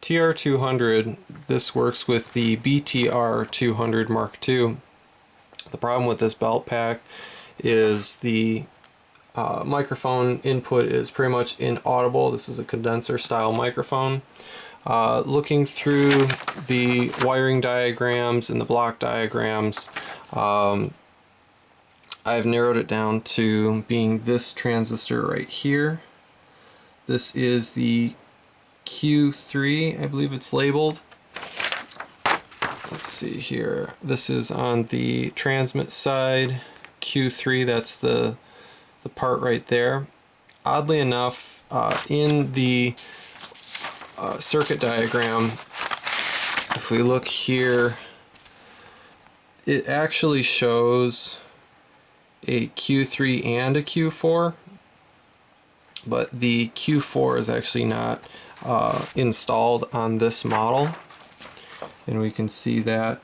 TR-200, this works with the BTR-200 Mark II. The problem with this belt pack is the microphone input is pretty much inaudible. This is a condenser style microphone. Looking through the wiring diagrams and the block diagrams, I've narrowed it down to being this transistor right here. This is the Q3, I believe it's labeled. Let's see here. This is on the transmit side. Q3, that's the part right there. Oddly enough, in the circuit diagram, if we look here, it actually shows a Q3 and a Q4, but the Q4 is actually not installed on this model, and we can see that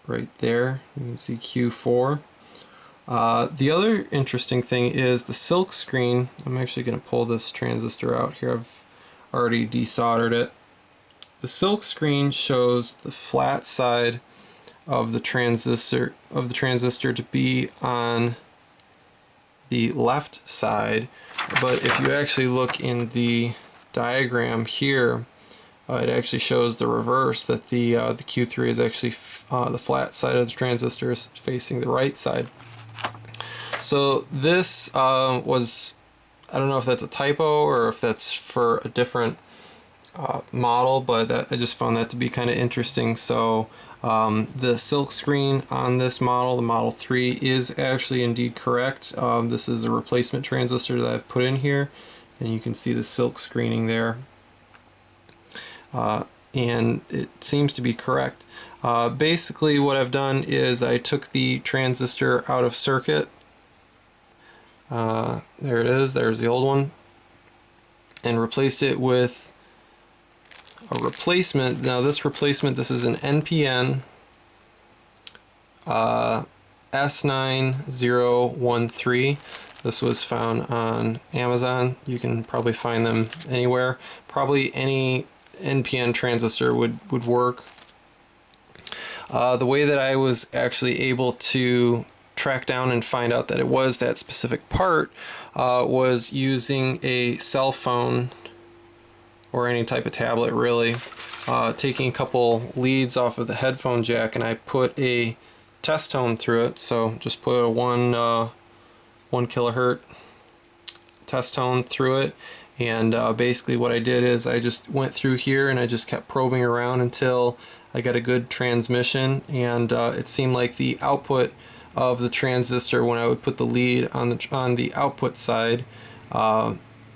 right there. You can see Q4. The other interesting thing is the silk screen. I'm actually going to pull this transistor out here. I've already desoldered it. The silk screen shows the flat side of the transistor to be on the left side, but if you actually look in the diagram here, it actually shows the reverse, that the Q3 is actually the flat side of the transistor is facing the right side. So this was, I don't know if that's a typo or if that's for a different model, but I just found that to be kind of interesting. So the silk screen on this model, the Model 3, is actually indeed correct. This is a replacement transistor that I've put in here, and you can see the silk screening there. And it seems to be correct. Basically what I've done is I took the transistor out of circuit. There it is, there's the old one, and replaced it with a replacement. Now this replacement, this is an NPN S9013. This was found on Amazon. You can probably find them anywhere. Probably any NPN transistor would work. The way that I was actually able to track down and find out that it was that specific part was using a cell phone or any type of tablet, really, taking a couple leads off of the headphone jack, and I put a test tone through it. So just put a 1 kilohertz test tone through it, and basically what I did is I just went through here and I just kept probing around until I got a good transmission, and it seemed like the output of the transistor, when I would put the lead on the output side,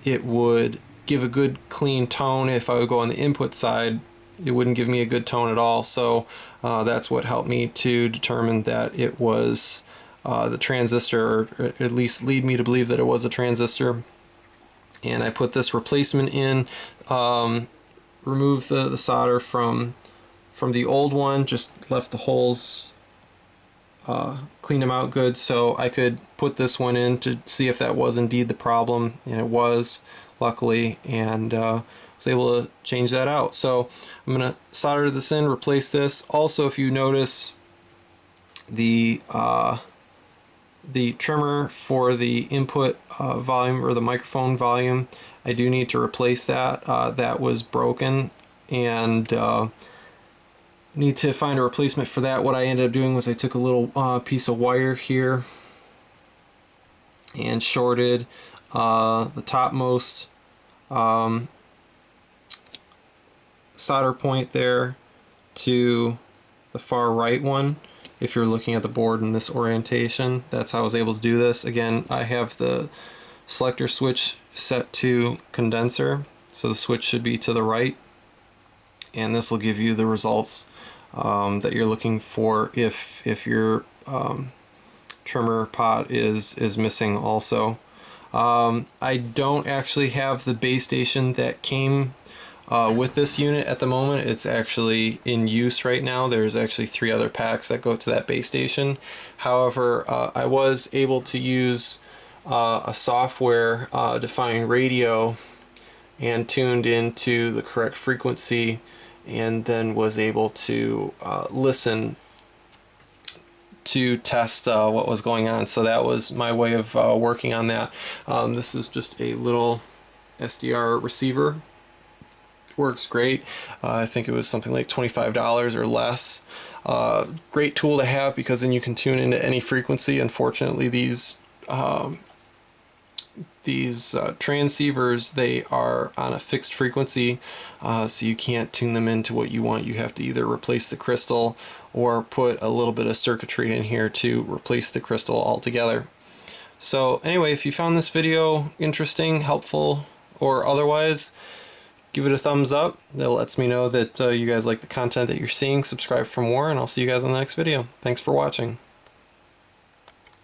it would give a good clean tone. If I would go on the input side, it wouldn't give me a good tone at all. So that's what helped me to determine that it was the transistor, or at least lead me to believe that it was a transistor. And I put this replacement in, removed the solder from the old one, just left the holes, cleaned them out good, so I could put this one in to see if that was indeed the problem, and it was, luckily, and was able to change that out. So I'm going to solder this in, replace this. Also, if you notice, the trimmer for the input volume, or the microphone volume, I do need to replace that. That was broken, and need to find a replacement for that. What I ended up doing was I took a little piece of wire here and shorted the topmost solder point there to the far right one. If you're looking at the board in this orientation, that's how I was able to do this. Again, I have the selector switch set to condenser, so the switch should be to the right, and this will give you the results that you're looking for if your trimmer pot is missing also. I don't actually have the base station that came with this unit at the moment. It's actually in use right now. There's actually 3 other packs that go to that base station. However, I was able to use a software defined radio and tuned into the correct frequency, and then was able to listen to test what was going on. So that was my way of working on that. This is just a little SDR receiver. Works great. I think it was something like $25 or less. Great tool to have because then you can tune into any frequency. Unfortunately, these transceivers, they are on a fixed frequency, so you can't tune them into what you want. You have to either replace the crystal or put a little bit of circuitry in here to replace the crystal altogether. So anyway, if you found this video interesting, helpful, or otherwise, give it a thumbs up. That lets me know that you guys like the content that you're seeing. Subscribe for more, and I'll see you guys in the next video. Thanks for watching.